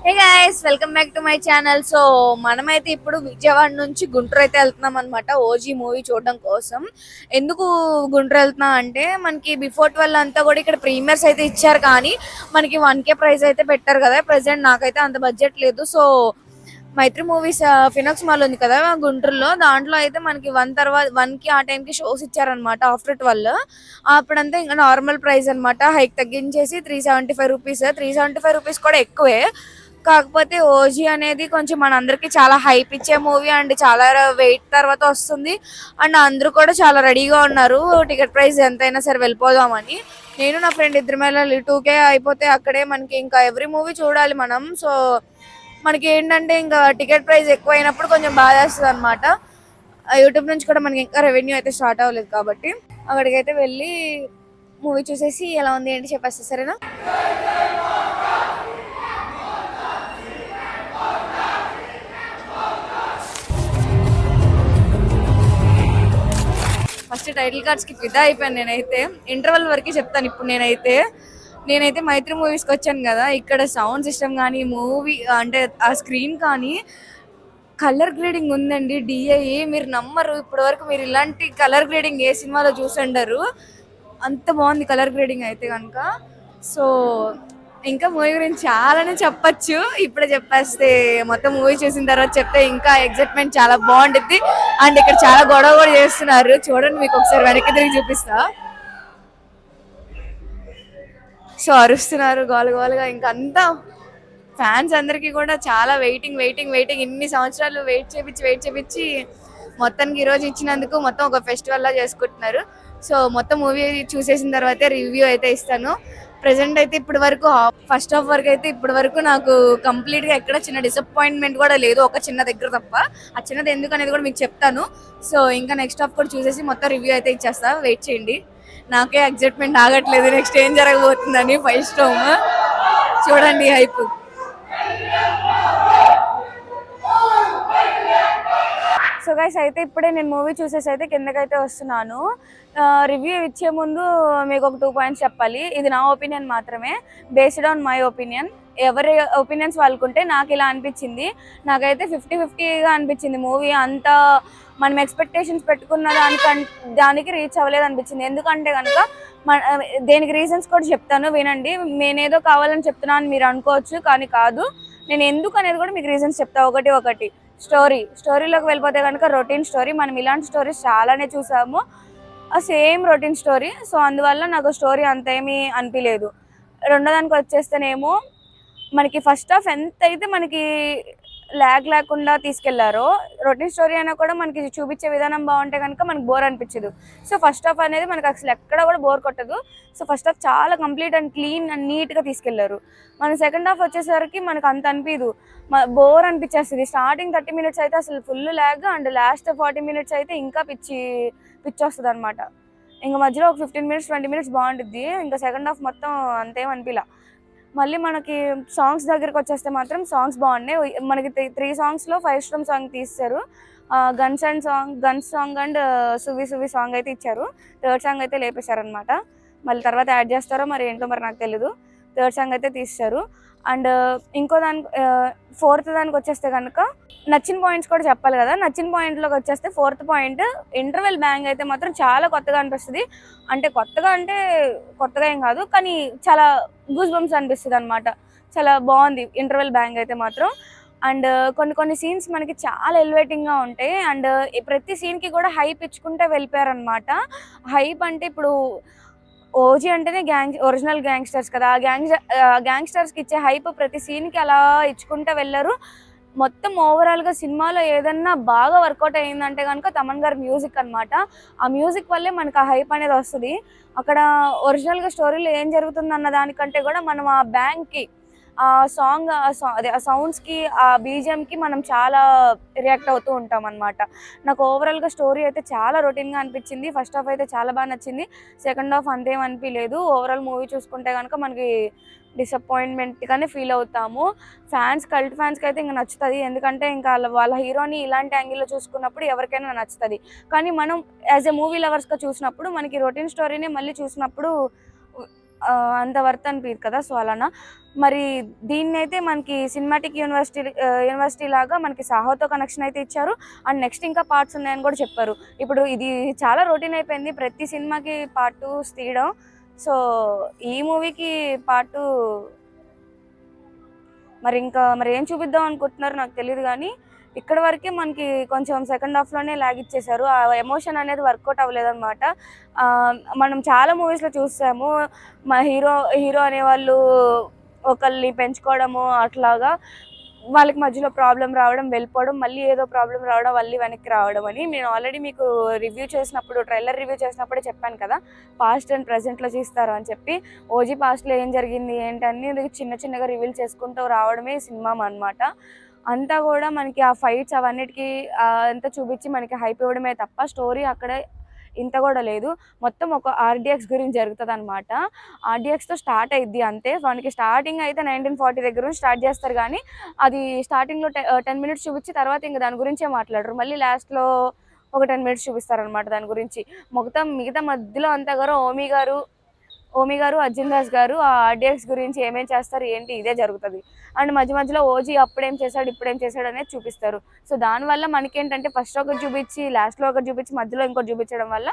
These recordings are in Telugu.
Hey guys, welcome back to my channel. So మనమైతే ఇప్పుడు విజయవాడ నుంచి గుంటూరు అయితే వెళ్తున్నాం అనమాట ఓజీ మూవీ చూడడం కోసం. ఎందుకు గుంటూరు వెళ్తున్నాం అంటే మనకి బిఫోర్ 12 అంతా కూడా ఇక్కడ ప్రీమియర్స్ అయితే ఇచ్చారు, కానీ మనకి 1K ప్రైస్ అయితే పెట్టారు కదా. ప్రెసెంట్ నాకైతే అంత బడ్జెట్ లేదు. సో మైత్రి మూవీస్ ఫినాక్స్ మాల్ ఉంది కదా గుంటూరులో, దాంట్లో అయితే మనకి 1 తర్వాత 1కి ఆ టైంకి షోస్ ఇచ్చారనమాట ఆఫ్టర్ 12. అప్పుడంతా ఇంకా నార్మల్ ప్రైస్ అనమాట, హైక్ తగ్గించేసి 375 రూపీస్. 375 రూపీస్ కూడా ఎక్కువే, కాకపోతే ఓజీ అనేది కొంచెం మనందరికి చాలా హైప్ ఇచ్చే మూవీ అండ్ చాలా వెయిట్ తర్వాత వస్తుంది. అండ్ అందరూ కూడా చాలా రెడీగా ఉన్నారు టికెట్ ప్రైస్ ఎంతైనా సరే వెళ్ళిపోదామని. నేను నా ఫ్రెండ్ ఇద్దరు వెళ్ళాలి. 2K అయిపోతే అక్కడే మనకి ఇంకా ఎవ్రీ మూవీ చూడాలి మనం. సో మనకి ఏంటంటే ఇంకా టికెట్ ప్రైస్ ఎక్కువ అయినప్పుడు కొంచెం బాధ వేస్తుంది అనమాట. యూట్యూబ్ నుంచి కూడా మనకి ఇంకా రెవెన్యూ అయితే స్టార్ట్ అవ్వలేదు కాబట్టి అక్కడికైతే వెళ్ళి మూవీ చూసేసి ఎలా ఉంది ఏంటి చెప్పేస్తా, సరేనా? ఫస్ట్ టైటిల్ కార్డ్స్ కి ఫిదా అయిపోయాను నేనైతే. ఇంటర్వెల్ వరకు చెప్తాను ఇప్పుడు. నేనైతే మైత్రి మూవీస్కి వచ్చాను కదా, ఇక్కడ సౌండ్ సిస్టమ్ కానీ మూవీ అంటే ఆ స్క్రీన్ కానీ కలర్ గ్రేడింగ్ ఉందండి. డిఐ మీరు నమ్మరు, ఇప్పటి వరకు మీరు ఇలాంటి కలర్ గ్రేడింగ్ ఏ సినిమాలో చూసుండరు. అంత బాగుంది కలర్ గ్రేడింగ్ అయితే కనుక. సో ఇంకా మూవీ గురించి చాలానే చెప్పచ్చు, ఇప్పుడే చెప్పేస్తే మొత్తం మూవీ చూసిన తర్వాత చెప్తే ఇంకా ఎగ్జైట్మెంట్ చాలా బాగుంటుంది. అండ్ ఇక్కడ చాలా గొడవ కూడా చేస్తున్నారు చూడండి, మీకు ఒకసారి వెనక్కి తిరిగి చూపిస్తా. సో అరుస్తున్నారు గోల గోలుగా, ఇంకా అంతా ఫ్యాన్స్ అందరికీ కూడా చాలా వెయిటింగ్ వెయిటింగ్ వెయిటింగ్. ఇన్ని సంవత్సరాలు వెయిట్ చేపించి మొత్తానికి ఈరోజు ఇచ్చినందుకు మొత్తం ఒక ఫెస్టివల్ లా చేసుకుంటున్నారు. సో మొత్తం మూవీ చూసేసిన తర్వాతే రివ్యూ అయితే ఇస్తాను. ప్రెసెంట్ అయితే ఇప్పటి వరకు ఫస్ట్ హాఫ్ వరకు అయితే ఇప్పటి వరకు నాకు కంప్లీట్ గా ఎక్కడ చిన్న డిసప్పాయింట్మెంట్ కూడా లేదు, ఒక చిన్న దగ్గర తప్ప. ఆ చిన్నది ఎందుకు అనేది కూడా మీకు చెప్తాను. సో ఇంకా నెక్స్ట్ హాఫ్ కూడా చూసేసి మొత్తం రివ్యూ అయితే ఇచ్చేస్తా, వెయిట్ చేయండి. నాకే ఎగ్జైట్మెంట్ ఆగట్లేదు నెక్స్ట్ ఏం జరగబోతుందని. 5 స్టార్ చూడండి హైప్. సో గైస్ అయితే ఇప్పుడే నేను మూవీ చూసేసి అయితే కిందకైతే వస్తున్నాను. రివ్యూ ఇచ్చే ముందు మీకు ఒక 2 పాయింట్స్ చెప్పాలి. ఇది నా ఒపీనియన్ మాత్రమే, బేస్డ్ ఆన్ మై ఒపీనియన్. ఎవరి ఒపీనియన్స్ వాళ్ళకుంటే. నాకు ఇలా అనిపించింది, నాకైతే 50-50గా అనిపించింది మూవీ. అంతా మనం ఎక్స్పెక్టేషన్స్ పెట్టుకున్న దానికి రీచ్ అవ్వలేదు అనిపించింది. ఎందుకంటే కనుక దేనికి రీజన్స్ కూడా చెప్తాను, వినండి. నేనేదో కావాలని చెప్తున్నాను మీరు అనుకోవచ్చు, కానీ కాదు. నేను ఎందుకు అనేది కూడా మీకు రీజన్స్ చెప్తా ఒకటి. స్టోరీలోకి వెళ్ళిపోతే కనుక రొటీన్ స్టోరీ. మనం ఇలాంటి స్టోరీస్ చాలానే చూసాము, సేమ్ రొటీన్ స్టోరీ. సో అందువల్ల నాకు స్టోరీ అంతేమీ అనిపించలేదు. రెండో దానికి వచ్చేస్తేనేమో మనకి ఫస్ట్ హాఫ్ ఎంత అయితే మనకి ల్యాగ్ లేకుండా తీసుకెళ్లారో, రొటీన్ స్టోరీ అయినా కూడా మనకి చూపించే విధానం బాగుంటే కనుక మనకి బోర్ అనిపించదు. సో ఫస్ట్ హాఫ్ అనేది మనకి అసలు ఎక్కడ కూడా బోర్ కొట్టదు. సో ఫస్ట్ హాఫ్ చాలా కంప్లీట్ అండ్ క్లీన్ అండ్ నీట్గా తీసుకెళ్లారు. మన సెకండ్ హాఫ్ వచ్చేసరికి మనకు అంత అనిపించదు, బోర్ అనిపించేస్తుంది. స్టార్టింగ్ 30 మినిట్స్ అయితే అసలు full lag, and last 40 minutes అయితే ఇంకా పిచ్చి వస్తుంది అనమాట. ఇంకా మధ్యలో ఒక 15 మినిట్స్ 20 మినిట్స్ బాగుంటుంది, ఇంకా సెకండ్ హాఫ్ మొత్తం అంతేం అనిపించలే. మళ్ళీ మనకి సాంగ్స్ దగ్గరికి వచ్చేస్తే మాత్రం సాంగ్స్ బాగున్నాయి. మనకి 3 సాంగ్స్లో 5 స్టార్ సాంగ్ తీస్తారు. గన్స్ సాంగ్ అండ్ సువి సాంగ్ అయితే ఇచ్చారు. థర్డ్ సాంగ్ అయితే లేపేశారనమాట. మళ్ళీ తర్వాత యాడ్ చేస్తారో మరి ఏంటో మరి నాకు తెలీదు. థర్డ్ సాంగ్ అయితే తీస్తారు. అండ్ ఇంకో ఫోర్త్ దానికి వచ్చేస్తే కనుక నచ్చిన పాయింట్స్ కూడా చెప్పాలి కదా. నచ్చిన పాయింట్లోకి వచ్చేస్తే ఫోర్త్ పాయింట్, ఇంటర్వెల్ బ్యాంగ్ అయితే మాత్రం చాలా కొత్తగా అనిపిస్తుంది. అంటే కొత్తగా ఏం కాదు, కానీ చాలా గూస్ బంప్స్ అనిపిస్తుంది అనమాట. చాలా బాగుంది ఇంటర్వెల్ బ్యాంగ్ అయితే మాత్రం. అండ్ కొన్ని సీన్స్ మనకి చాలా ఎలివేటింగ్గా ఉంటాయి. అండ్ ప్రతి సీన్కి కూడా హైప్ ఇచ్చుకుంటే వెళ్ళిపోయారనమాట. హైప్ అంటే ఇప్పుడు ఓజీ అంటేనే ఒరిజినల్ గ్యాంగ్స్టర్స్ కదా, గ్యాంగ్స్టర్స్కి ఇచ్చే హైప్ ప్రతి సీన్కి అలా ఇచ్చుకుంటూ వెళ్ళారు. మొత్తం ఓవరాల్గా సినిమాలో ఏదన్నా బాగా వర్కౌట్ అయ్యిందంటే కనుక తమన్ గారి మ్యూజిక్ అనమాట. ఆ మ్యూజిక్ వల్లే మనకు ఆ హైప్ అనేది వస్తుంది. అక్కడ ఒరిజినల్గా స్టోరీలో ఏం జరుగుతుంది అన్న దానికంటే కూడా మనం ఆ బ్యాంక్కి, ఆ సాంగ్, ఆ సౌండ్స్కి, ఆ బీజిఎంకి మనం చాలా రియాక్ట్ అవుతూ ఉంటాం అనమాట. నాకు ఓవరాల్గా స్టోరీ అయితే చాలా రొటీన్గా అనిపించింది. ఫస్ట్ హాఫ్ అయితే చాలా బాగా నచ్చింది, సెకండ్ హాఫ్ అంతేం అనిపించలేదు. ఓవరాల్ మూవీ చూసుకుంటే కనుక మనకి డిసప్పాయింట్మెంట్గానే ఫీల్ అవుతాము. కల్ట్ ఫ్యాన్స్కి అయితే ఇంకా నచ్చుతుంది, ఎందుకంటే ఇంకా వాళ్ళ హీరోని ఇలాంటి యాంగిల్లో చూసుకున్నప్పుడు ఎవరికైనా నచ్చుతుంది. కానీ మనం యాజ్ ఎ మూవీ లవర్స్గా చూసినప్పుడు మనకి రొటీన్ స్టోరీని మళ్ళీ చూసినప్పుడు అంత వర్త్ అనిపించదు కదా. సో అలానా మరి దీన్ని అయితే మనకి సినిమాటిక్ యూనివర్సిటీ లాగా మనకి సాహోతో కనెక్షన్ అయితే ఇచ్చారు. అండ్ నెక్స్ట్ ఇంకా పార్ట్స్ ఉన్నాయని కూడా చెప్పారు. ఇప్పుడు ఇది చాలా రొటీన్ అయిపోయింది ప్రతి సినిమాకి పార్ట్ 2 తీయడం. సో ఈ మూవీకి పార్ట్ 2 మరి ఏం చూపిద్దాం అనుకుంటున్నారు నాకు తెలియదు, కానీ ఇక్కడ వరకే మనకి కొంచెం సెకండ్ హాఫ్లోనే లాగ్ ఇచ్చేసారు. ఆ ఎమోషన్ అనేది వర్కౌట్ అవ్వలేదన్నమాట. మనం చాలా మూవీస్లో చూసాము, మా హీరో అనేవాళ్ళు ఒకళ్ళని పెంచుకోవడము, అట్లాగా వాళ్ళకి మధ్యలో ప్రాబ్లం రావడం, వెళ్ళిపోవడం, మళ్ళీ ఏదో ప్రాబ్లం రావడం, మళ్ళీ వెనక్కి రావడం అని. నేను ఆల్రెడీ మీకు ట్రైలర్ రివ్యూ చేసినప్పుడే చెప్పాను కదా, పాస్ట్ అండ్ ప్రజెంట్లో చూస్తారు అని చెప్పి. ఓజీ పాస్ట్లో ఏం జరిగింది ఏంటని చిన్నగా రివీల్ చేసుకుంటూ రావడమే సినిమా అన్నమాట. అంతా కూడా మనకి ఆ ఫైట్స్ అవన్నిటికీ అంతా చూపించి మనకి హైప్ ఇవ్వడమే తప్ప స్టోరీ అక్కడ ఇంత కూడా లేదు. మొత్తం ఒక ఆర్డిఎక్స్ గురించి జరుగుతుంది అనమాట. ఆర్డిఎక్స్తో స్టార్ట్ అయ్యిద్ది అంతే. మనకి స్టార్టింగ్ అయితే 1940 దగ్గర నుంచి స్టార్ట్ చేస్తారు, కానీ అది స్టార్టింగ్లో 10 మినిట్స్ చూపించి తర్వాత ఇంకా దాని గురించే మాట్లాడరు. మళ్ళీ లాస్ట్లో ఒక 10 మినిట్స్ చూపిస్తారనమాట దాని గురించి. మిగతా మధ్యలో అంతా కూడా ఓమి గారు అర్జున్ దాస్ గారు ఆ ఆర్డిఎక్స్ గురించి ఏమేం చేస్తారు ఏంటి ఇదే జరుగుతుంది. అండ్ మధ్యలో ఓజీ అప్పుడేం చేశాడు ఇప్పుడేం చేశాడు అనేది చూపిస్తారు. సో దానివల్ల మనకేంటంటే ఫస్ట్ ఒకటి చూపించి లాస్ట్లో ఒకటి చూపించి మధ్యలో ఇంకోటి చూపించడం వల్ల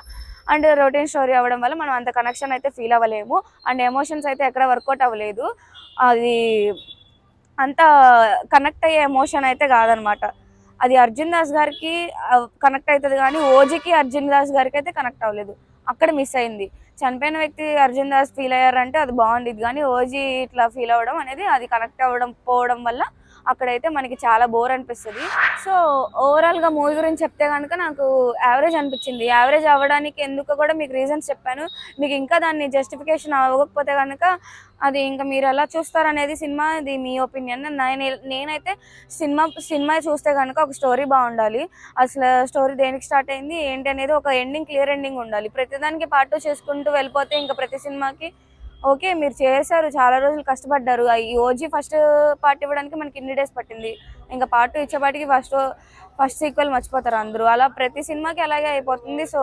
అండ్ రొటీన్ స్టోరీ అవ్వడం వల్ల మనం అంత కనెక్షన్ అయితే ఫీల్ అవ్వలేము. అండ్ ఎమోషన్స్ అయితే ఎక్కడ వర్కౌట్ అవ్వలేదు. అది అంత కనెక్ట్ అయ్యే ఎమోషన్ అయితే కాదనమాట. అది అర్జున్ దాస్ గారికి కనెక్ట్ అవుతుంది, కానీ ఓజీకి అర్జున్ దాస్ గారికి అయితే కనెక్ట్ అవ్వలేదు. అక్కడ మిస్ అయింది. చనిపోయిన వ్యక్తి అర్జున్ దాస్ ఫీల్ అయ్యారంటే అది బాగుండేది, కానీ ఓజీ ఇట్లా ఫీల్ అవ్వడం అనేది అది కనెక్ట్ పోవడం వల్ల అక్కడైతే మనకి చాలా బోర్ అనిపిస్తుంది. సో ఓవరాల్గా మూవీ గురించి చెప్తే కనుక నాకు యావరేజ్ అనిపించింది. యావరేజ్ అవ్వడానికి ఎందుకు కూడా మీకు రీజన్స్ చెప్పాను. మీకు ఇంకా దాన్ని జస్టిఫికేషన్ అవ్వకపోతే కనుక అది ఇంకా మీరు ఎలా చూస్తారనేది సినిమా, ఇది మీ ఒపీనియన్. నేనైతే సినిమా చూస్తే కనుక ఒక స్టోరీ బాగుండాలి. అసలు స్టోరీ దేనికి స్టార్ట్ అయింది ఏంటి అనేది ఒక క్లియర్ ఎండింగ్ ఉండాలి. ప్రతిదానికి పార్ట్ 2 చేసుకుంటూ వెళ్ళిపోతే ఇంకా ప్రతి సినిమాకి ఓకే మీరు చేశారు, చాలా రోజులు కష్టపడ్డారు. ఈ ఓజీ ఫస్ట్ పార్ట్ ఇవ్వడానికి మనకి ఇన్ని డేస్ పట్టింది, ఇంకా పార్ట్ 2 ఇచ్చేపాటికి ఫస్ట్ సీక్వెల్ మర్చిపోతారు అందరూ. అలా ప్రతి సినిమాకి అలాగే అయిపోతుంది. సో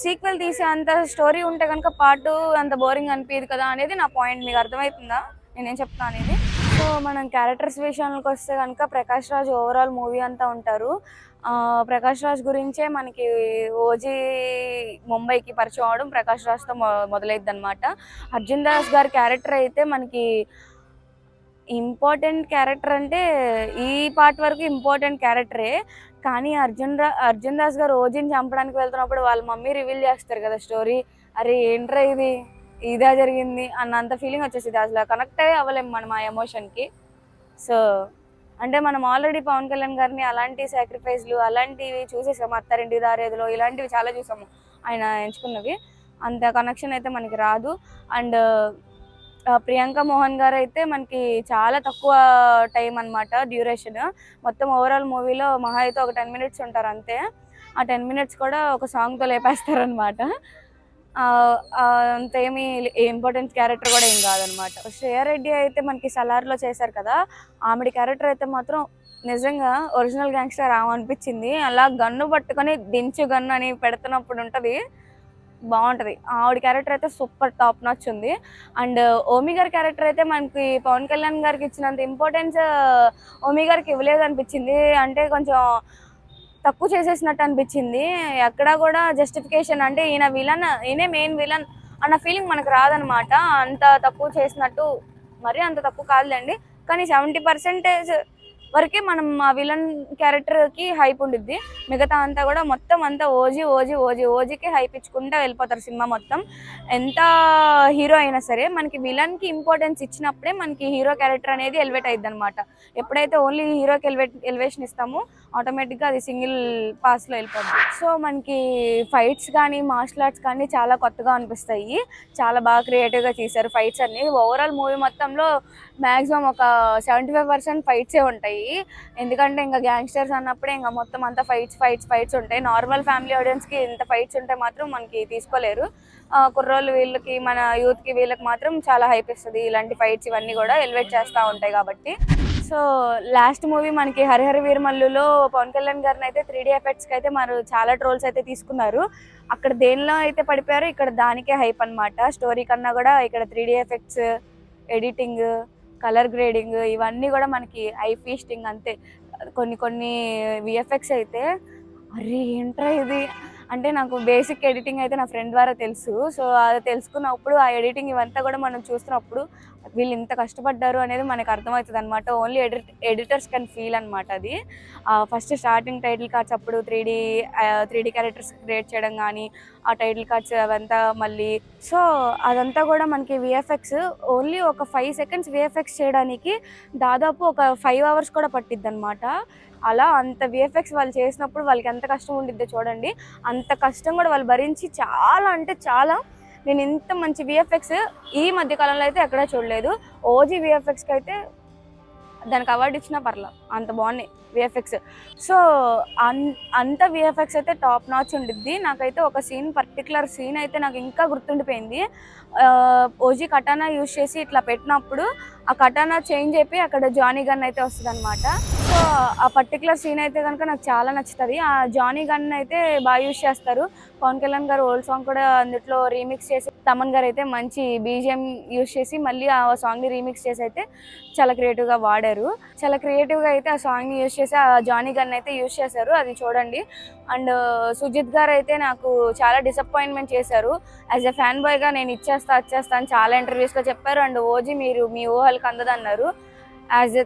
సీక్వెల్ తీసే అంత స్టోరీ ఉంటే కనుక పార్ట్ 2 అంత బోరింగ్ అనిపించదు కదా అనేది నా పాయింట్. మీకు అర్థమవుతుందా నేనేం చెప్తాను అనేది? సో మనం క్యారెక్టర్స్ విషయానికి వస్తే కనుక ప్రకాష్ రాజ్ ఓవరాల్ మూవీ అంతా ఉంటారు. ప్రకాష్ రాజ్ గురించే మనకి ఓజీ ముంబైకి పరిచయం అవడం ప్రకాష్ రాజ్తో మొదలైద్ది అనమాట. అర్జున్ దాస్ గారి క్యారెక్టర్ అయితే మనకి ఇంపార్టెంట్ క్యారెక్టర్ అంటే ఈ పార్ట్ వరకు ఇంపార్టెంట్ క్యారెక్టరే, కానీ అర్జున్ దాస్ గారు ఓజీని చంపడానికి వెళ్తున్నప్పుడు వాళ్ళ మమ్మీ రివీల్ చేస్తారు కదా స్టోరీ. అరే ఏంట్రా ఇదే జరిగింది అన్నంత ఫీలింగ్ వచ్చేసింది. అసలు కనెక్ట్ అవ్వలేము మనం ఆ ఎమోషన్కి. సో అంటే మనం ఆల్రెడీ పవన్ కళ్యాణ్ గారిని అలాంటి సాక్రిఫైస్లు అలాంటివి చూసేసాము. అత్తారింటి దారేదిలో ఇలాంటివి చాలా చూసాము ఆయన ఎంచుకున్నవి. అంత కనెక్షన్ అయితే మనకి రాదు. అండ్ ప్రియాంక మోహన్ గారు అయితే మనకి చాలా తక్కువ టైం అనమాట డ్యూరేషన్. మొత్తం ఓవరాల్ మూవీలో మహా అయితే ఒక 10 మినిట్స్ ఉంటారు అంతే. ఆ 10 మినిట్స్ కూడా ఒక సాంగ్తో లేపేస్తారనమాట. అంతేమి ఇంపార్టెంట్ క్యారెక్టర్ కూడా ఏం కాదనమాట. శ్రేయారెడ్డి అయితే మనకి సలార్లో చేశారు కదా, ఆమెడి క్యారెక్టర్ అయితే మాత్రం నిజంగా ఒరిజినల్ గ్యాంగ్స్టర్ ఆమె అనిపించింది. అలా గన్ను పట్టుకొని దించు గన్ను అని పెడుతున్నప్పుడు ఉంటుంది, బాగుంటుంది. ఆవిడ క్యారెక్టర్ అయితే సూపర్ టాప్ నాచ్ ఉంది. అండ్ ఓమి గారి క్యారెక్టర్ అయితే మనకి పవన్ కళ్యాణ్ గారికి ఇచ్చినంత ఇంపార్టెన్స్ ఓమి గారికి ఇవ్వలేదు అనిపించింది. అంటే కొంచెం తక్కువ చేసేసినట్టు అనిపించింది. ఎక్కడా కూడా జస్టిఫికేషన్ అంటే ఈయనే మెయిన్ విలన్ అన్న ఫీలింగ్ మనకు రాదనమాట. అంత తక్కువ చేసినట్టు మరి అంత తక్కువ కాదులేండి, కానీ 70% వరకే మనం ఆ విలన్ క్యారెక్టర్కి హైప్ ఉండిద్ది. మిగతా అంతా కూడా మొత్తం అంతా ఓజీకి హైప్ ఇచ్చుకుంటూ వెళ్ళిపోతారు సినిమా మొత్తం. ఎంత హీరో అయినా సరే మనకి విలన్కి ఇంపార్టెన్స్ ఇచ్చినప్పుడే మనకి హీరో క్యారెక్టర్ అనేది ఎలివేట్ అయ్యిద్ది అనమాట. ఎప్పుడైతే ఓన్లీ హీరోకి ఎలివేషన్ ఇస్తామో ఆటోమేటిక్గా అది సింగిల్ పాస్లో వెళ్ళిపోతుంది. సో మనకి ఫైట్స్ కానీ మార్షల్ ఆర్ట్స్ కానీ చాలా కొత్తగా అనిపిస్తాయి. చాలా బాగా క్రియేటివ్గా చేశారు ఫైట్స్ అన్ని. ఓవరాల్ మూవీ మొత్తంలో మ్యాక్సిమం ఒక 75% ఫైట్సే ఉంటాయి. ఎందుకంటే ఇంకా గ్యాంగ్స్టర్స్ అన్నప్పుడే ఇంకా మొత్తం అంతా ఫైట్స్ ఉంటాయి. నార్మల్ ఫ్యామిలీ ఆడియన్స్కి ఇంత ఫైట్స్ ఉంటే మాత్రం మనకి తీసుకోలేరు. కుర్రోళ్ళు వీళ్ళకి మన యూత్కి వీళ్ళకి మాత్రం చాలా హైప్ ఇస్తుంది ఇలాంటి ఫైట్స్. ఇవన్నీ కూడా ఎలివేట్ చేస్తూ ఉంటాయి కాబట్టి. సో లాస్ట్ మూవీ మనకి హరిహర వీరమల్లులో పవన్ కళ్యాణ్ గారిని అయితే 3D ఎఫెక్ట్స్కి అయితే మరి చాలా ట్రోల్స్ అయితే తీసుకున్నారు. అక్కడ దేనిలో అయితే పడిపోయారో ఇక్కడ దానికే హైప్ అనమాట. స్టోరీ కన్నా కూడా ఇక్కడ 3D effects, editing, colour grading ఇవన్నీ కూడా మనకి ఐ ఫీస్టింగ్ అంతే. కొన్ని విఎఫ్ఎక్స్ అయితే అరే ఏంట్రా ఇది అంటే నాకు బేసిక్ ఎడిటింగ్ అయితే నా ఫ్రెండ్ ద్వారా తెలుసు. సో అది తెలుసుకున్నప్పుడు ఆ ఎడిటింగ్ ఇవంతా కూడా మనం చూస్తున్నప్పుడు వీళ్ళు ఇంత కష్టపడ్డారు అనేది మనకు అర్థమవుతుంది అనమాట. ఓన్లీ ఎడిటర్స్ కెన్ ఫీల్ అనమాట అది. ఫస్ట్ స్టార్టింగ్ టైటిల్ కార్డ్స్ అప్పుడు 3D క్యారెక్టర్స్ క్రియేట్ చేయడం కానీ ఆ టైటిల్ కార్డ్స్ అవంతా మళ్ళీ సో అదంతా కూడా మనకి విఎఫ్ఎక్స్ ఓన్లీ ఒక 5 సెకండ్స్ విఎఫ్ఎక్స్ చేయడానికి దాదాపు ఒక 5 hours కూడా పట్టిద్ది అనమాట. అలా అంత విఎఫ్ఎక్స్ వాళ్ళు చేసినప్పుడు వాళ్ళకి ఎంత కష్టం ఉండిద్దో చూడండి. అంత కష్టం కూడా వాళ్ళు భరించి చాలా అంటే చాలా నేను ఇంత మంచి విఎఫ్ఎక్స్ ఈ మధ్య కాలంలో అయితే ఎక్కడా చూడలేదు. ఓజీ విఎఫ్ఎక్స్కి అయితే దానికి అవార్డు ఇచ్చినా పర్లా, అంత బాగున్నాయి విఎఫ్ఎక్స్. సో అంత విఎఫ్ఎక్స్ అయితే టాప్ నాచ్ ఉండిద్ది. నాకైతే ఒక పర్టికులర్ సీన్ అయితే నాకు ఇంకా గుర్తుండిపోయింది. ఓజీ కటానా యూజ్ చేసి ఇట్లా పెట్టినప్పుడు ఆ కటానా చేంజ్ అయిపోయి అక్కడ జానీ గన్ అయితే వస్తుంది అనమాట. సో ఆ పర్టికులర్ సీన్ అయితే కనుక నాకు చాలా నచ్చుతుంది. ఆ జానీ గన్ అయితే బాగా యూజ్ చేస్తారు. పవన్ కళ్యాణ్ గారు ఓల్డ్ సాంగ్ కూడా అందులో రీమిక్స్ చేసి తమన్ గారు అయితే మంచి బీజిఎం యూజ్ చేసి మళ్ళీ ఆ సాంగ్ని రీమిక్స్ చేసి అయితే చాలా క్రియేటివ్గా వాడారు. చాలా క్రియేటివ్గా అయితే ఆ సాంగ్ని యూజ్ చేసి ఆ జానీ గన్ అయితే యూజ్ చేశారు, అది చూడండి. అండ్ సుజిత్ గారు అయితే నాకు చాలా డిసప్పాయింట్మెంట్ చేశారు. యాజ్ ఎ ఫ్యాన్ బాయ్గా నేను ఇచ్చేస్తా అని చాలా ఇంటర్వ్యూస్లో చెప్పారు. అండ్ ఓజీ మీరు మీ ఊహలకు అందదన్నారు. యాజ్ ఎ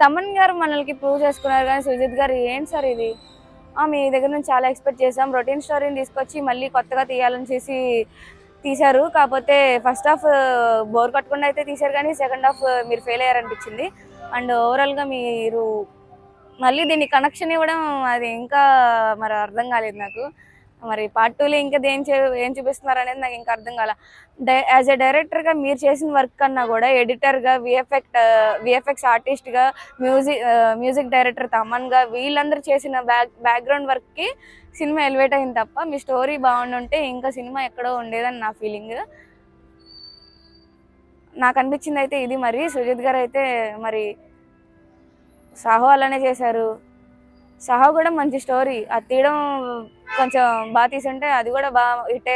తమన్ గారు మనల్కి ప్రూవ్ చేసుకున్నారు, కానీ సుజిత్ గారు ఏంటి సార్ ఇది, మీ దగ్గర నుంచి చాలా ఎక్స్పెక్ట్ చేసాం, రొటీన్ స్టోరీని తీసుకొచ్చి మళ్ళీ కొత్తగా తీయాలని చేసి తీశారు. కాకపోతే ఫస్ట్ హాఫ్ బోర్ కట్టకుండా అయితే తీశారు, కానీ సెకండ్ హాఫ్ మీరు ఫెయిల్ అయ్యారనిపించింది. అండ్ ఓవరాల్గా మీరు మళ్ళీ దీన్ని కనెక్షన్ ఇవ్వడం అది ఇంకా మరి అర్థం కాలేదు నాకు. మరి పార్ట్ 2లో ఇంకా ఏం చూపిస్తున్నారు అనేది నాకు ఇంకా అర్థం కాల. యాజ్ ఎ డైరెక్టర్గా మీరు చేసిన వర్క్ కన్నా కూడా ఎడిటర్గా, విఎఫ్ఎక్స్ ఆర్టిస్ట్గా, మ్యూజిక్ డైరెక్టర్ తమన్గా వీళ్ళందరూ చేసిన బ్యాక్గ్రౌండ్ వర్క్కి సినిమా ఎలివేట్ అయింది తప్ప మీ స్టోరీ బాగుండుంటే ఇంకా సినిమా ఎక్కడో ఉండేదని నా ఫీలింగ్. నాకు అనిపించింది అయితే ఇది. మరి సుజిత్ గారు అయితే మరి సాహో అలానే చేశారు. సాహో కూడా మంచి స్టోరీ, అది తీయడం కొంచెం బాగా తీసుంటే అది కూడా బాగా హిట్టే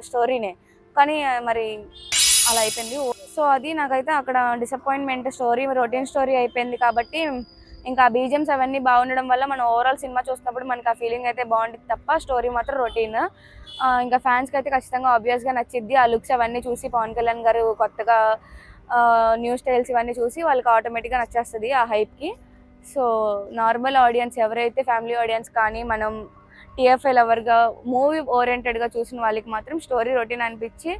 స్టోరీనే, కానీ మరి అలా అయిపోయింది. సో అది నాకైతే అక్కడ డిసప్పాయింట్మెంట్. స్టోరీ రొటీన్ స్టోరీ అయిపోయింది కాబట్టి ఇంకా బీజిఎమ్స్ అవన్నీ బాగుండడం వల్ల మనం ఓవరాల్ సినిమా చూసినప్పుడు మనకి ఆ ఫీలింగ్ అయితే బాగుంటుంది తప్ప స్టోరీ మాత్రం రొటీన్. ఇంకా ఫ్యాన్స్కి అయితే ఖచ్చితంగా ఆబ్వియస్గా నచ్చిద్ది. ఆ లుక్స్ అవన్నీ చూసి పవన్ కళ్యాణ్ గారు కొత్తగా న్యూ స్టైల్స్ ఇవన్నీ చూసి వాళ్ళకి ఆటోమేటిక్గా నచ్చేస్తుంది ఆ హైప్కి. సో నార్మల్ ఆడియన్స్ ఎవరైతే ఫ్యామిలీ ఆడియన్స్ కానీ మనం టీఎఫ్ఐ లవర్గా మూవీ ఓరియంటెడ్గా చూసిన వాళ్ళకి మాత్రం స్టోరీ రొటీన్ అనిపించి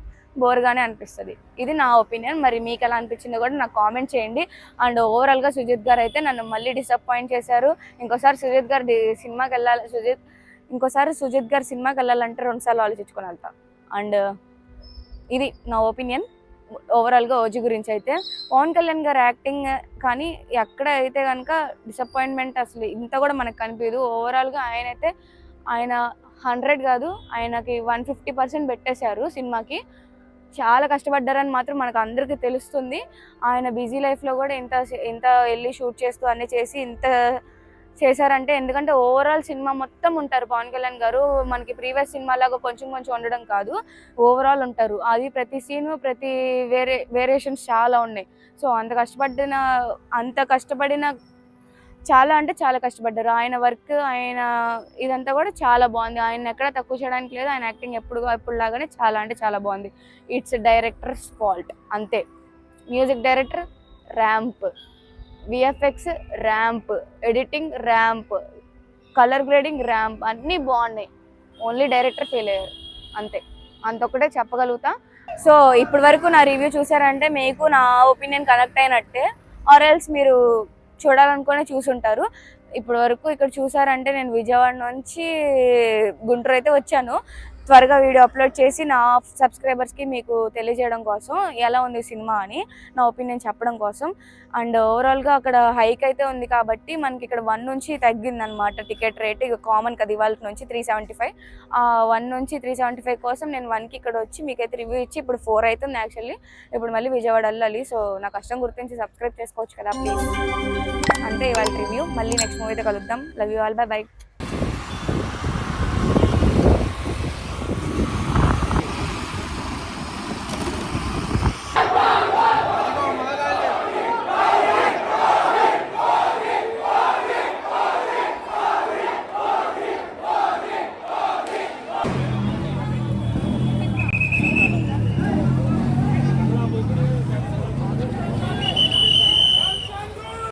బోర్గానే అనిపిస్తుంది. ఇది నా ఒపీనియన్. మరి మీకు ఎలా అనిపించిందో కూడా నాకు కామెంట్ చేయండి. అండ్ ఓవరాల్గా సుజిత్ గారు అయితే నన్ను మళ్ళీ డిసప్పాయింట్ చేశారు. ఇంకోసారి సుజిత్ గారు సినిమాకి వెళ్ళాలంటే 2 సార్లు ఆలోచించుకొని వెళ్తా. అండ్ ఇది నా ఒపీనియన్ ఓవరాల్గా ఓజీ గురించి. అయితే పవన్ కళ్యాణ్ గారు యాక్టింగ్ కానీ ఎక్కడ అయితే కనుక డిసప్పాయింట్మెంట్ అసలు ఇంత కూడా మనకు కనిపించదు. ఓవరాల్గా ఆయన 100 కాదు, ఆయనకి 150% పెట్టేశారు సినిమాకి. చాలా కష్టపడ్డారని మాత్రం మనకు అందరికీ తెలుస్తుంది. ఆయన బిజీ లైఫ్లో కూడా ఇంత వెళ్ళి షూట్ చేస్తూ అన్నీ చేసి ఇంత చేశారంటే ఎందుకంటే ఓవరాల్ సినిమా మొత్తం ఉంటారు పవన్ కళ్యాణ్ గారు. మనకి ప్రీవియస్ సినిమా లాగా కొంచెం ఉండడం కాదు, ఓవరాల్ ఉంటారు. అది ప్రతి సీను ప్రతి వేరియేషన్స్ చాలా ఉన్నాయి. సో అంత కష్టపడిన చాలా అంటే చాలా కష్టపడ్డారు. ఆయన వర్క్ ఆయన ఇదంతా కూడా చాలా బాగుంది. ఆయన ఎక్కడ తక్కువ చేయడానికి లేదు. ఆయన యాక్టింగ్ ఎప్పుడులాగానే చాలా అంటే చాలా బాగుంది. ఇట్స్ డైరెక్టర్స్ ఫాల్ట్ అంతే. Music director ramp, VFX ramp, editing ramp, colour grading ramp, అన్నీ బాగున్నాయి. ఓన్లీ డైరెక్టర్ ఫెయిల్ అయ్యారు అంతే. అంతొక్కటే చెప్పగలుగుతా. సో ఇప్పటి వరకు నా రివ్యూ చూసారంటే మీకు నా ఒపీనియన్ కనెక్ట్ అయినట్టే, ఆర్ ఎల్స్ మీరు చూడాలనుకునే చూసుంటారు. ఇప్పటి వరకు ఇక్కడ చూసారంటే నేను విజయవాడ నుంచి గుంటూరు అయితే వచ్చాను. త్వరగా వీడియో అప్లోడ్ చేసి నా సబ్స్క్రైబర్స్కి మీకు తెలియజేయడం కోసం ఎలా ఉంది సినిమా అని నా ఒపీనియన్ చెప్పడం కోసం. అండ్ ఓవరాల్గా అక్కడ హైక్ అయితే ఉంది కాబట్టి మనకి ఇక్కడ 1 నుంచి తగ్గిందనమాట టికెట్ రేట్. ఇక కామన్ కదా ఇవాళ నుంచి 375. 1 నుంచి 375 కోసం నేను 1కి ఇక్కడ వచ్చి మీకైతే రివ్యూ ఇచ్చి ఇప్పుడు 4 అవుతుంది యాక్చువల్లీ. ఇప్పుడు మళ్ళీ విజయవాడ వెళ్ళాలి. సో నా కష్టం గుర్తించి సబ్స్క్రైబ్ చేసుకోవచ్చు కదా ప్లీజ్. ఇవాళ రివ్యూ. మళ్ళీ నెక్స్ట్ మూవీతో కలుద్దాం. Love you all, by by.